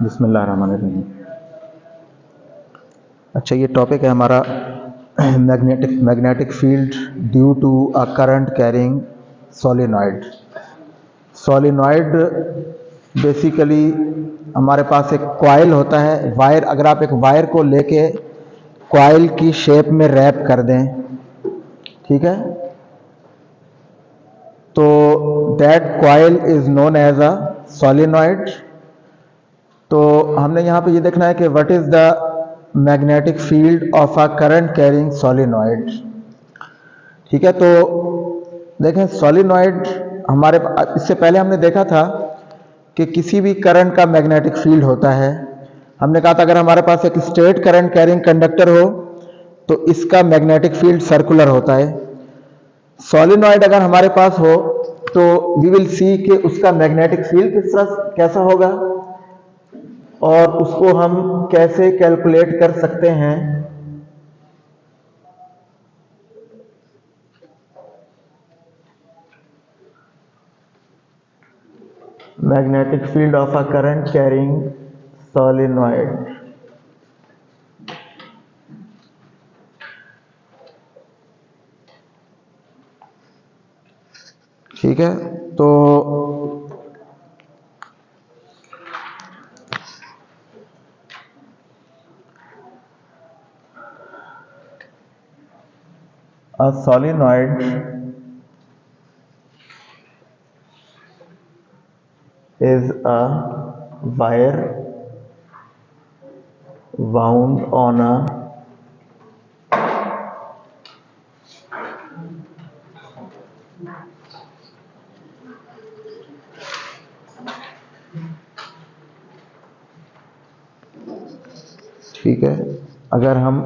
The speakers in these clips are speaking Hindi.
बिस्मिल्लाहिर्रहमानिर्रहीम। अच्छा, ये टॉपिक है हमारा magnetic field due to a current carrying solenoid. Solenoid basically हमारे पास एक कॉइल होता है, वायर। अगर आप एक वायर को लेके कॉइल की शेप में रैप कर दें, ठीक है, तो that coil is known as a solenoid. तो हमने यहाँ पे ये देखना है कि what is the magnetic field of a current carrying solenoid. ठीक है, तो देखें सोलिनॉइड हमारे इससे पहले हमने देखा था कि किसी भी करंट का मैग्नेटिक फील्ड होता है। हमने कहा था अगर हमारे पास एक स्ट्रेट करंट कैरिंग कंडक्टर हो तो इसका मैग्नेटिक फील्ड सर्कुलर होता है। सोलिनॉइड अगर हमारे पास हो तो वी विल सी कि उसका मैग्नेटिक फील्ड किस तरह कैसा होगा और उसको हम कैसे कैलकुलेट कर सकते हैं। Magnetic field of a current carrying solenoid. ठीक है, तो a solenoid is a wire wound on a ठीक है, अगर हम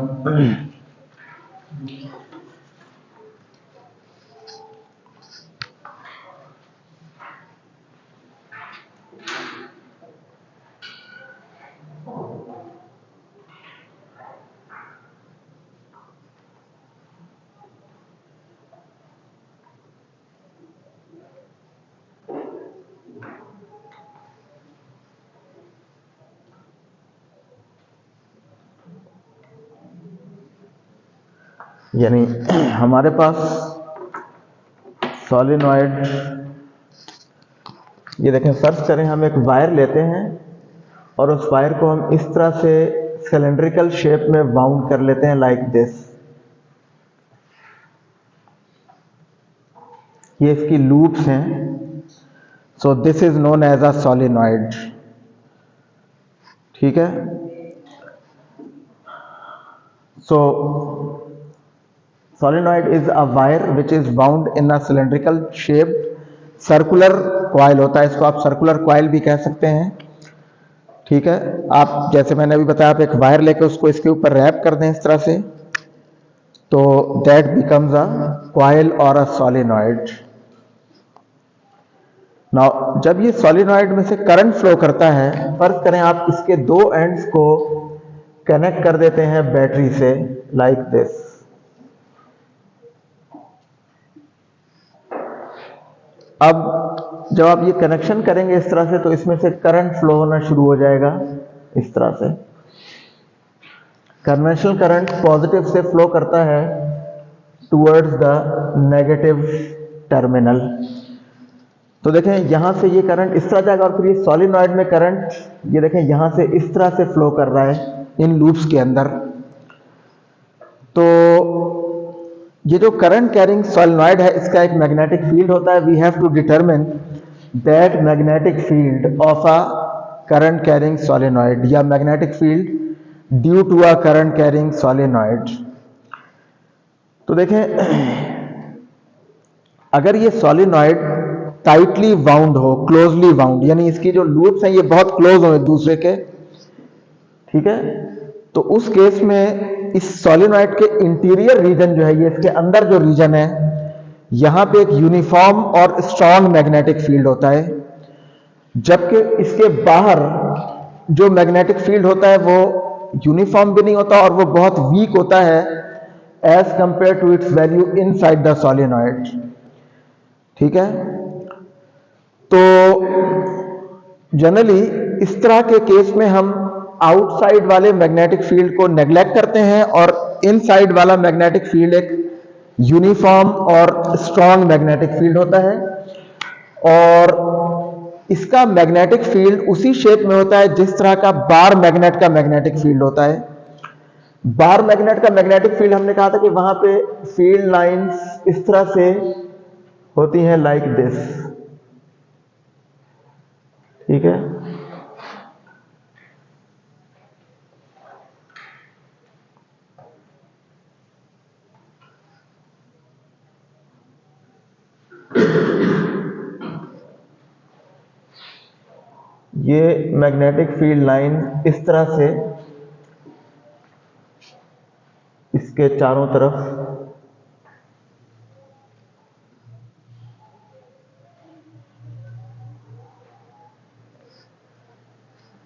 यानी हमारे पास सॉलिनॉइड, ये देखें, फर्ज करें हम एक वायर लेते हैं और उस वायर को हम इस तरह से सिलेंड्रिकल शेप में बाउंड कर लेते हैं लाइक दिस। ये इसकी लूप्स हैं। So this is known as a solenoid. ठीक है, सो solenoid is a wire which is wound in a cylindrical shaped circular coil होता है। इसको आप सर्कुलर कॉइल भी कह सकते हैं। ठीक है, आप जैसे मैंने अभी बताया, आप एक वायर लेकर उसको इसके ऊपर रैप कर दें इस तरह से, तो दैट बिकम्स अ कॉइल और अ सोलिनॉइड। नाउ जब ये सोलिनॉइड में से करंट फ्लो करता है, फर्ज करें आप इसके दो एंड्स को कनेक्ट कर देते हैं बैटरी से लाइक दिस। अब जब आप ये कनेक्शन करेंगे इस तरह से, तो इसमें से करंट फ्लो होना शुरू हो जाएगा इस तरह से। कन्वेंशनल करंट पॉजिटिव से फ्लो करता है टुवर्ड्स द नेगेटिव टर्मिनल। तो देखें यहां से ये करंट इस तरह जाएगा और फिर ये सॉलिनॉइड में करंट, ये देखें यहां से इस तरह से फ्लो कर रहा है इन लूप्स के अंदर। तो ये जो करंट कैरिंग सोलिनॉइड है, इसका एक मैग्नेटिक फील्ड होता है। We have to determine that magnetic field of a current carrying solenoid या magnetic field due to a current carrying solenoid. तो देखें, अगर ये सोलिनॉइड टाइटली वाउंड हो, क्लोजली वाउंड, यानी इसकी जो लूप्स हैं ये बहुत क्लोज हो एक दूसरे के, ठीक है, तो उस केस में इस सोलिनॉइड के इंटीरियर रीजन जो है, ये इसके अंदर जो रीजन है, यहां पे एक यूनिफॉर्म और स्ट्रॉन्ग मैग्नेटिक फील्ड होता है। जबकि इसके बाहर जो मैग्नेटिक फील्ड होता है वो यूनिफॉर्म भी नहीं होता और वो बहुत वीक होता है as compared to its value inside the solenoid. ठीक है, तो जनरली इस तरह के केस में हम आउटसाइड वाले मैग्नेटिक फील्ड को नेग्लेक्ट करते हैं और इनसाइड वाला मैग्नेटिक फील्ड एक यूनिफॉर्म और स्ट्रॉन्ग मैग्नेटिक फील्ड होता है, और इसका मैग्नेटिक फील्ड उसी शेप में होता है जिस तरह का बार मैग्नेट का मैग्नेटिक फील्ड होता है। बार मैग्नेट का मैग्नेटिक फील्ड हमने कहा था कि वहां पे फील्ड लाइंस इस तरह से होती हैं, लाइक दिस, ठीक है। ये मैग्नेटिक फील्ड लाइन इस तरह से इसके चारों तरफ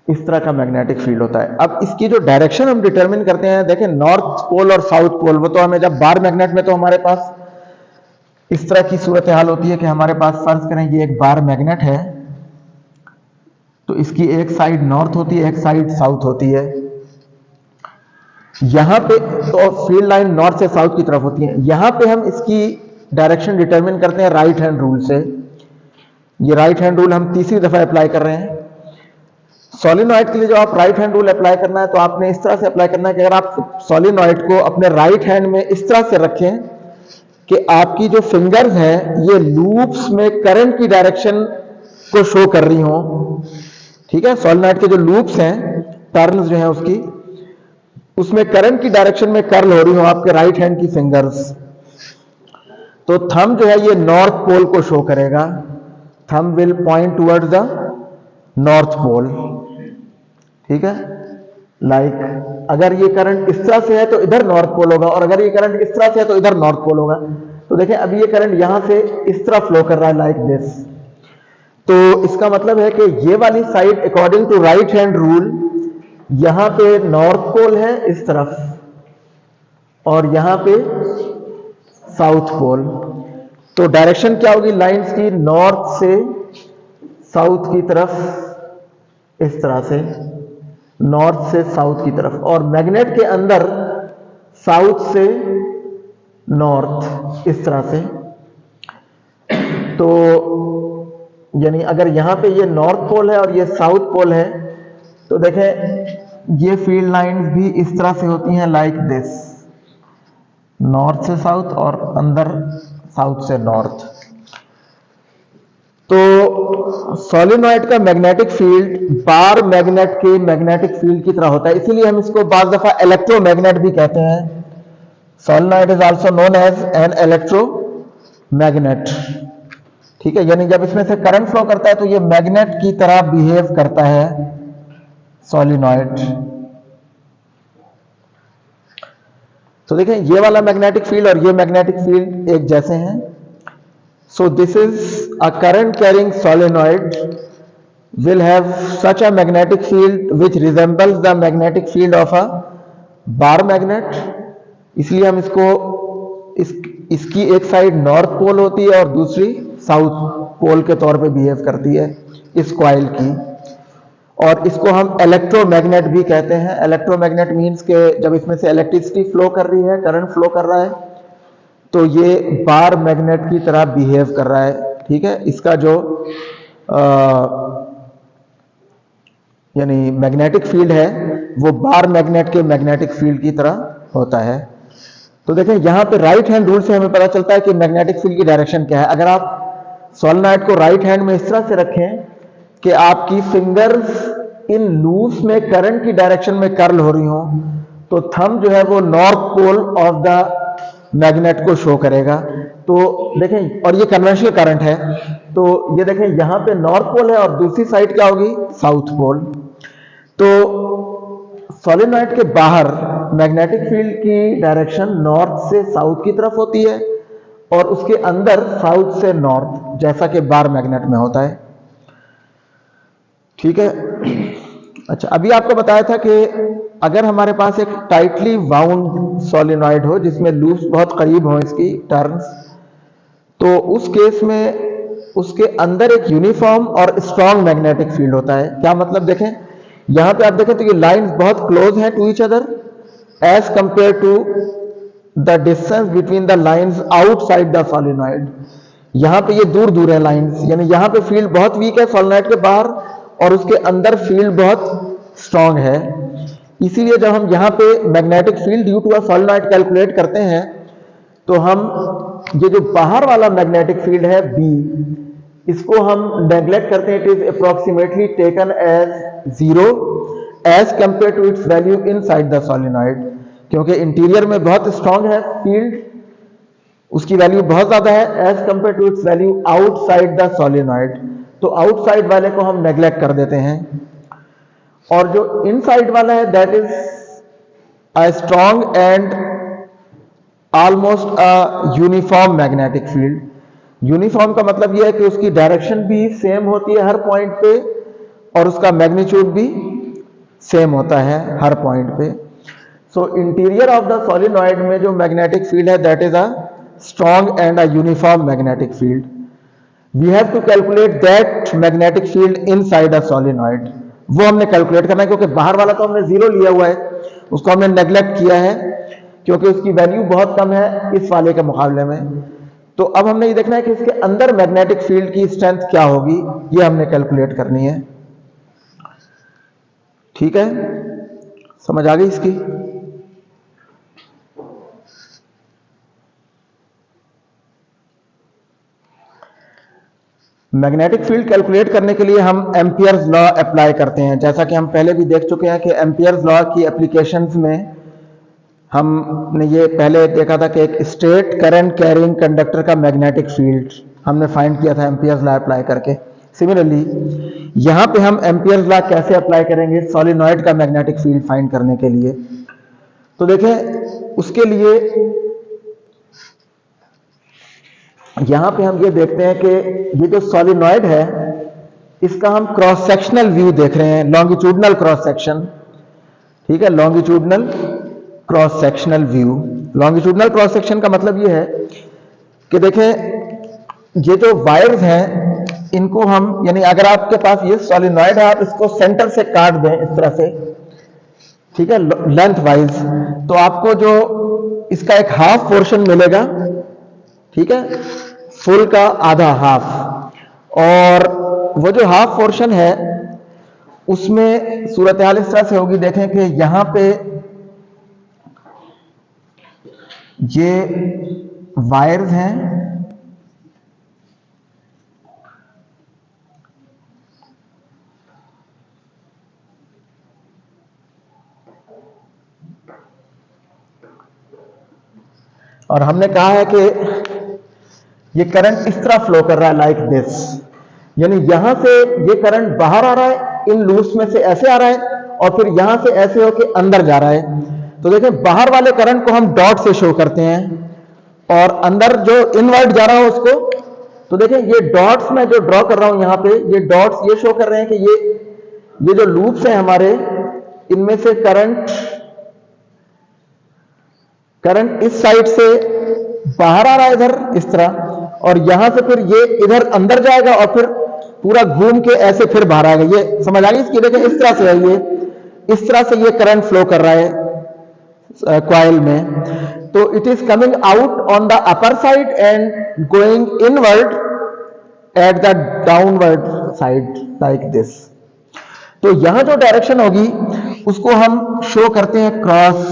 इस तरह का मैग्नेटिक फील्ड होता है। अब इसकी जो डायरेक्शन हम डिटरमिन करते हैं, देखें नॉर्थ पोल और साउथ पोल, वो तो हमें जब बार मैग्नेट में तो हमारे पास इस तरह की सूरत हाल होती है कि हमारे पास फर्ज करें ये एक बार मैग्नेट है, तो इसकी एक साइड नॉर्थ होती है, एक साइड साउथ होती है। यहां पे तो फील्ड लाइन नॉर्थ से साउथ की तरफ होती है। यहां पे हम इसकी डायरेक्शन डिटरमिन करते हैं राइट हैंड रूल से। ये राइट हैंड रूल हम तीसरी दफा अप्लाई कर रहे हैं। सोलिनॉइड के लिए जो आप राइट हैंड रूल अप्लाई करना है तो आपने इस तरह से अप्लाई करना है कि अगर आप सोलिनॉइड को अपने राइट हैंड में इस तरह से रखें कि आपकी जो फिंगर्स हैं ये लूप्स में करंट की डायरेक्शन को शो कर रही हो, ठीक है। सोलिनॉइड के जो लूप्स हैं, टर्न्स जो हैं उसमें करंट की डायरेक्शन में कर्ल हो रही हो आपके राइट हैंड की फिंगर्स, तो थंब जो है ये नॉर्थ पोल को शो करेगा। Thumb will point towards the north pole, ठीक है। लाइक अगर ये करंट इस तरह से है तो इधर नॉर्थ पोल होगा, और अगर ये करंट इस तरह से है तो इधर नॉर्थ पोल होगा। तो देखें अभी ये करंट यहां से इस तरह फ्लो कर रहा है, लाइक दिस। तो इसका मतलब है कि ये वाली side according to right hand rule यहां पे नॉर्थ पोल है इस तरफ, और यहां पे साउथ पोल। तो डायरेक्शन क्या होगी लाइंस की? नॉर्थ से साउथ की तरफ, इस तरह से नॉर्थ से साउथ की तरफ, और मैग्नेट के अंदर साउथ से नॉर्थ, इस तरह से। तो यानी अगर यहां पे ये नॉर्थ पोल है और ये साउथ पोल है, तो देखें ये फील्ड लाइंस भी इस तरह से होती हैं, लाइक दिस, नॉर्थ से साउथ और अंदर साउथ से नॉर्थ। तो सोलिनॉइड का मैग्नेटिक फील्ड बार मैग्नेट के मैग्नेटिक फील्ड की तरह होता है, इसीलिए हम इसको बार दफा इलेक्ट्रोमैग्नेट भी कहते हैं। Solenoid is also known as an electromagnet, ठीक है। यानी जब इसमें से करंट फ्लो करता है तो ये मैग्नेट की तरह बिहेव करता है सोलिनॉइड। तो देखें ये वाला मैग्नेटिक फील्ड और ये मैग्नेटिक फील्ड एक जैसे हैं। So this is a current carrying solenoid will have such a magnetic field which resembles the magnetic field of a bar magnet। इसलिए हम इसकी एक साइड नॉर्थ पोल होती है और दूसरी साउथ पोल के तौर पे बिहेव करती है इस कॉइल की, और इसको हम इलेक्ट्रोमैग्नेट भी कहते हैं। इलेक्ट्रोमैग्नेट मीन्स के जब इसमें से इलेक्ट्रिसिटी फ्लो कर रही है, करंट फ्लो कर रहा है, तो ये बार मैग्नेट की तरह बिहेव कर रहा है, ठीक है। इसका जो यानी मैग्नेटिक फील्ड है वो बार मैग्नेट के मैग्नेटिक फील्ड की तरह होता है। तो देखें यहां पे राइट हैंड रूल से हमें पता चलता है कि मैग्नेटिक फील्ड की डायरेक्शन क्या है। अगर आप सोलेनॉइड को राइट हैंड में इस तरह से रखें कि आपकी फिंगर्स इन लूप्स में करंट की डायरेक्शन में कर्ल हो रही हो, तो थंब जो है वो north pole of the magnet को शो करेगा। तो देखें, और ये कन्वेंशनल करंट है, तो ये देखें यहां पे नॉर्थ पोल है और दूसरी साइड क्या होगी? South pole. तो सोलेनॉइड के बाहर मैग्नेटिक फील्ड की डायरेक्शन नॉर्थ से साउथ की तरफ होती है और उसके अंदर साउथ से नॉर्थ, जैसा कि बार मैग्नेट में होता है, ठीक है। अच्छा, अभी आपको बताया था कि अगर हमारे पास एक टाइटली वाउंड सोलेनॉइड हो जिसमें लूप्स बहुत करीब हो इसकी टर्न्स, तो उस केस में उसके अंदर एक यूनिफॉर्म और स्ट्रॉन्ग मैग्नेटिक फील्ड होता है। क्या मतलब देखें, यहां पे आप देखें तो ये लाइंस बहुत क्लोज हैं to each other as compared to the distance between the lines outside the solenoid. यहां पे ये दूर दूर है लाइंस, यानी यहां पे फील्ड बहुत वीक है सोलिनॉइड के बाहर और उसके अंदर फील्ड बहुत स्ट्रांग है। इसीलिए जब हम यहाँ पे magnetic field due to a solenoid calculate करते हैं तो हम ये जो बाहर वाला मैग्नेटिक फील्ड है B, इसको हम नेग्लेक्ट करते हैं। It is approximately taken as 0 as compared to its value inside the solenoid, क्योंकि इंटीरियर में बहुत स्ट्रांग है फील्ड, उसकी वैल्यू बहुत ज्यादा है as compared to its value outside the solenoid. तो आउटसाइड वाले को हम नेग्लेक्ट कर देते हैं और जो इनसाइड वाला है that is a strong and almost a uniform magnetic field. Uniform का मतलब यह है कि उसकी डायरेक्शन भी सेम होती है हर पॉइंट पे और उसका मैग्नीट्यूड भी सेम होता है हर पॉइंट पे। So interior of the solenoid में जो मैग्नेटिक फील्ड है that is a strong and a uniform magnetic field. We have to calculate that magnetic field inside a solenoid. वो हमने कैलकुलेट करना है, क्योंकि बाहर वाला तो हमने 0 लिया हुआ है, उसको हमने नेग्लेक्ट किया है क्योंकि उसकी वैल्यू बहुत कम है इस वाले के मुकाबले में। तो अब हमने ये देखना है कि इसके अंदर मैग्नेटिक फील्ड की स्ट्रेंथ क्या होगी, ये हमने कैलकुलेट करनी है। ठीक है, समझ आ गई इसकी? मैग्नेटिक फील्ड कैलकुलेट करने के लिए हम एम्पियर्स लॉ अप्लाई करते हैं। जैसा कि हम पहले भी देख चुके हैं कि एम्पियर्स लॉ की एप्लीकेशंस में हमने ये पहले देखा था कि एक स्ट्रेट करंट कैरिंग कंडक्टर का मैग्नेटिक फील्ड हमने फाइंड किया था एम्पियर्स लॉ अप्लाई करके। सिमिलरली यहां पे हम एम्पियर्स लॉ कैसे अप्लाई करेंगे सोलिनॉइड का मैग्नेटिक फील्ड फाइंड करने के लिए? तो देखें, उसके लिए यहां पे हम ये देखते हैं कि ये जो सोलिनॉइड है इसका हम क्रॉस सेक्शनल व्यू देख रहे हैं, लॉन्गिट्यूडनल क्रॉस सेक्शन। ठीक है, longitudinal cross sectional view. Longitudinal cross section का मतलब ये है कि देखें ये जो वायर्स हैं इनको हम, यानी अगर आपके पास ये सोलिनॉइड है आप इसको सेंटर से काट दें इस तरह से, ठीक है, लेंथ वाइज, तो आपको जो इसका एक हाफ पोर्शन मिलेगा, ठीक है, फुल का आधा हाफ। और वो जो हाफ पोर्शन है उसमें सूरत हाल इस तरह से होगी, देखें कि यहां पे ये वायर्स हैं, और हमने कहा है कि ये करंट इस तरह फ्लो कर रहा है लाइक दिस, यानी यहां से ये करंट बाहर आ रहा है, इन लूप्स में से ऐसे आ रहा है और फिर यहां से ऐसे होके अंदर जा रहा है। तो देखें बाहर वाले करंट को हम डॉट से शो करते हैं और अंदर जो इनवर्ट जा रहा है उसको, तो देखें ये डॉट्स मैं जो ड्रॉ कर रहा हूं यहां पे, ये डॉट्स ये शो कर रहे हैं कि ये जो लूप्स हैं हमारे, इनमें से करंट इस साइड से बाहर आ रहा है इधर इस तरह, और यहां से फिर ये इधर अंदर जाएगा और फिर पूरा घूम के ऐसे फिर बाहर आएगा। ये समझ आ गई इसकी? देखें इस तरह से है, ये इस तरह से ये करंट फ्लो कर रहा है कॉइल में। तो it is coming out on the upper side and going inward at the downward side like this. तो यहां जो डायरेक्शन होगी उसको हम शो करते हैं क्रॉस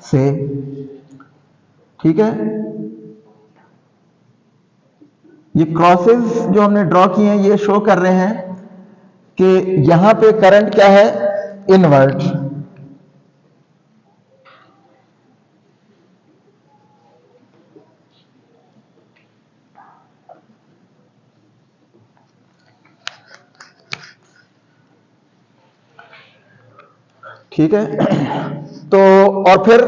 से। ठीक है, ये क्रॉसेस जो हमने ड्रॉ किए हैं ये शो कर रहे हैं कि यहां पे करंट क्या है, इनवर्ट। ठीक है, तो और फिर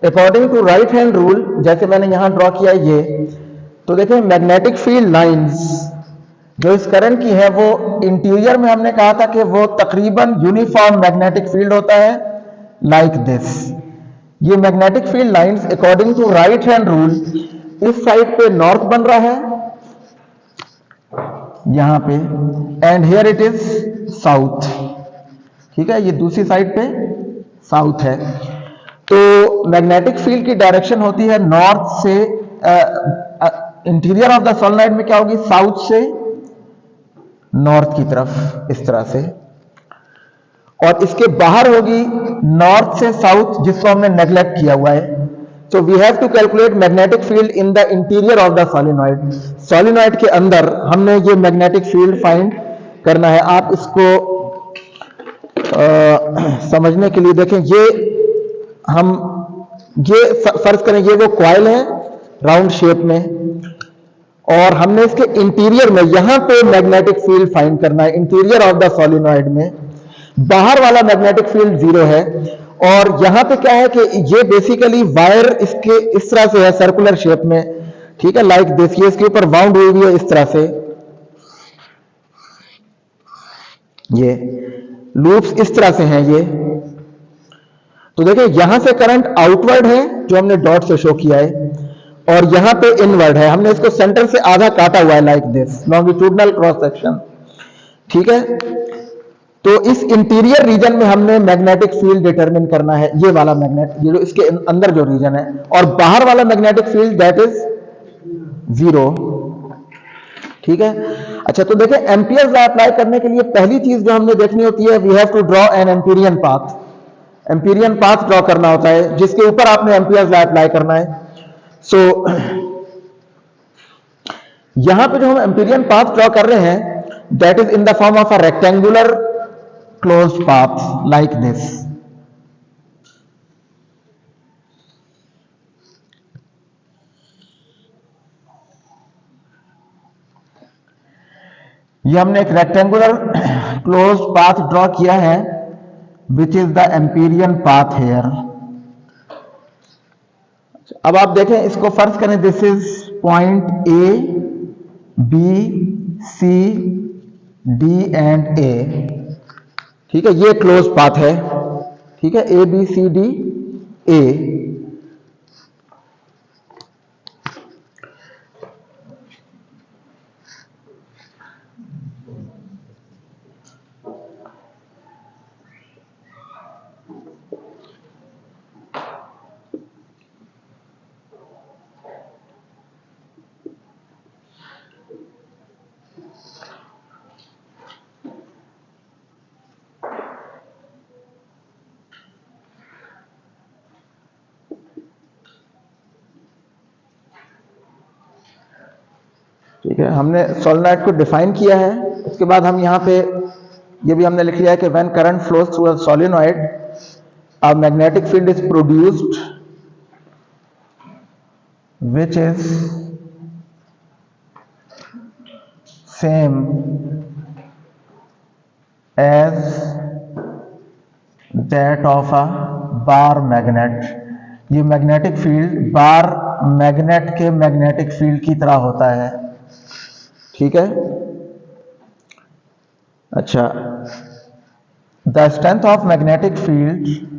according to right hand rule जैसे मैंने यहां ड्रॉ किया ये, तो देखें मैग्नेटिक फील्ड लाइंस जो इस करंट की है वो इंटीरियर में हमने कहा था कि वो तकरीबन यूनिफॉर्म मैग्नेटिक फील्ड होता है लाइक दिस। ये magnetic field lines according to right hand rule इस साइड पे नॉर्थ बन रहा है यहां पे, and here it is south. ठीक है, ये दूसरी साइड पे साउथ है। तो मैग्नेटिक फील्ड की डायरेक्शन होती है नॉर्थ से, इंटीरियर ऑफ द सोलेनॉइड में क्या होगी, साउथ से नॉर्थ की तरफ, इस तरह से। और इसके बाहर होगी नॉर्थ से साउथ, जिसको हमने नेग्लेक्ट किया हुआ है। So we have to calculate magnetic field in the interior of the solenoid. Solenoid के अंदर हमने ये मैग्नेटिक फील्ड फाइंड करना है। आप इसको समझने के लिए देखें, ये फर्ज करें ये वो कॉइल है राउंड शेप में, और हमने इसके इंटीरियर में यहां पे मैग्नेटिक फील्ड फाइंड करना है, इंटीरियर ऑफ द सोलेनॉइड में। बाहर वाला मैग्नेटिक फील्ड 0 है, और यहां पे क्या है कि ये बेसिकली वायर इसके इस तरह से है, सर्कुलर शेप में। ठीक है, लाइक दिस, ये इसके ऊपर वाउंड हुई हुई है इस तरह से, ये लूप्स इस तरह से हैं ये। तो देखिए यहां से करंट आउटवर्ड है जो हमने डॉट से शो किया है, और यहां पे इनवर्ड है। हमने इसको सेंटर से आधा काटा हुआ है, like this, longitudinal cross section. ठीक है, तो इस इंटीरियर रीजन में हमने मैग्नेटिक फील्ड डिटरमिन करना है, ये वाला मैग्नेट, ये जो इसके अंदर जो रीजन है, और बाहर वाला मैग्नेटिक फील्ड दैट इज 0। ठीक है, अच्छा तो देखें एम्पियर्स लॉ अप्लाई करने के लिए पहली चीज जो हमने देखनी होती है, we have to draw an Amperian path. Amperian path draw करना होता है जिसके ऊपर आपने एम्पियर्स लॉ अप्लाई करना है। सो यहां पे जो हम एम्पीरियन पाथ ड्रॉ कर रहे हैं, that is in the form of a rectangular closed path like this. ये हमने एक रेक्टेंगुलर क्लोज्ड पाथ ड्रॉ किया है, which is the Amperian path here. अब आप देखें इसको, फर्ज करें this is point A B C D and A. ठीक है, ये क्लोज पाथ है। ठीक है, ए बी सी डी ए। ठीक है, हमने सोलेनॉइड को डिफाइन किया है। उसके बाद हम यहां पे ये भी हमने लिख लिया है कि when current flows through a solenoid, a magnetic field is produced which is same as that of a bar magnet। ये मैग्नेटिक फील्ड बार मैग्नेट के मैग्नेटिक फील्ड की तरह होता है। ठीक है, अच्छा, the strength of magnetic field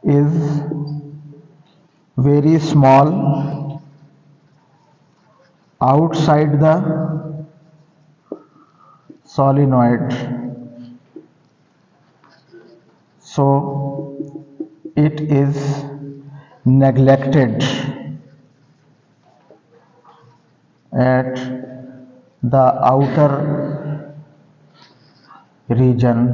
is very small outside the solenoid, so it is neglected at the outer region।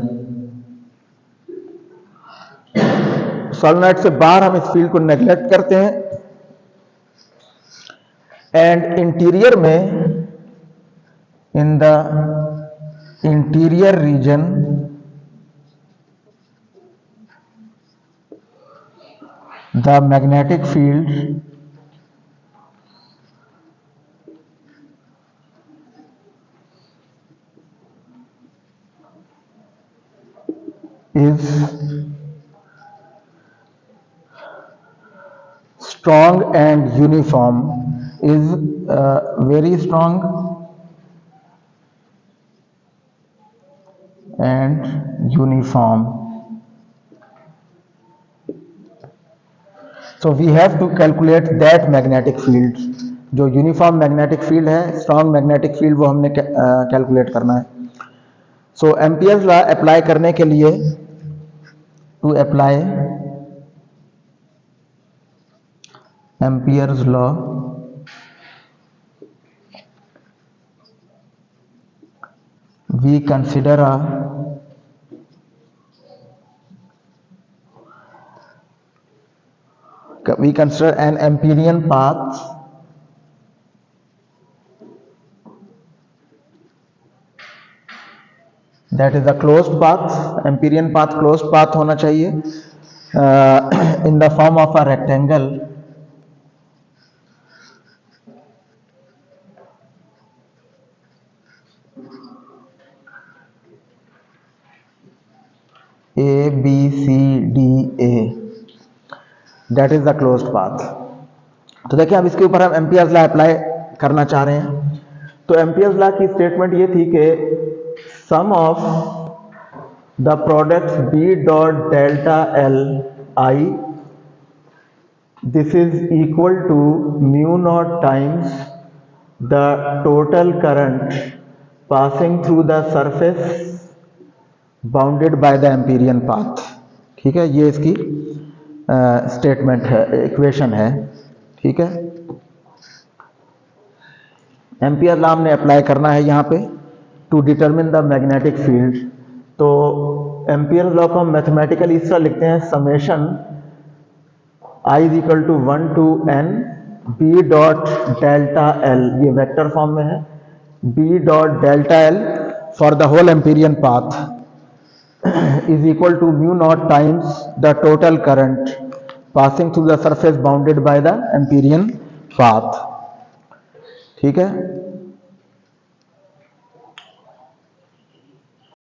Solenoid से बाहर हम इस फील्ड को नेग्लेक्ट करते हैं, एंड इंटीरियर में, in the interior region, the magnetic field is strong and uniform, is very strong and uniform। So we have to calculate that magnetic field. जो यूनिफॉर्म मैग्नेटिक फील्ड है, स्ट्रॉन्ग मैग्नेटिक फील्ड, वो हमने कैलकुलेट करना है. सो एम्पियर्स लॉ अप्लाई करने के लिए, to apply Ampere's law, we consider an Amperian path that is a closed path. Amperian path closed path होना चाहिए in the form of a rectangle A B C D A, that is the closed path. तो देखिए अब इसके ऊपर हम एम्पियर्स लॉ अप्लाई करना चाह रहे हैं. तो एम्पियर्स लॉ की स्टेटमेंट ये थी कि sum of the product B dot delta L I, this is equal to mu naught times the total current passing through the surface bounded by the Amperian path. ठीक है, ये इसकी स्टेटमेंट है, इक्वेशन है. ठीक है, एम्पियर लॉ हमने अप्लाई करना है यहाँ पे to determine the magnetic field. तो एम्पियर लॉ को हम मैथमेटिकली इस तरह लिखते हैं, summation I is equal to 1 to n B dot delta L, ये वेक्टर फॉर्म में है, B dot delta L for the whole Amperian path is equal to mu naught times the total current passing through the surface bounded by the Amperian path. ठीक है.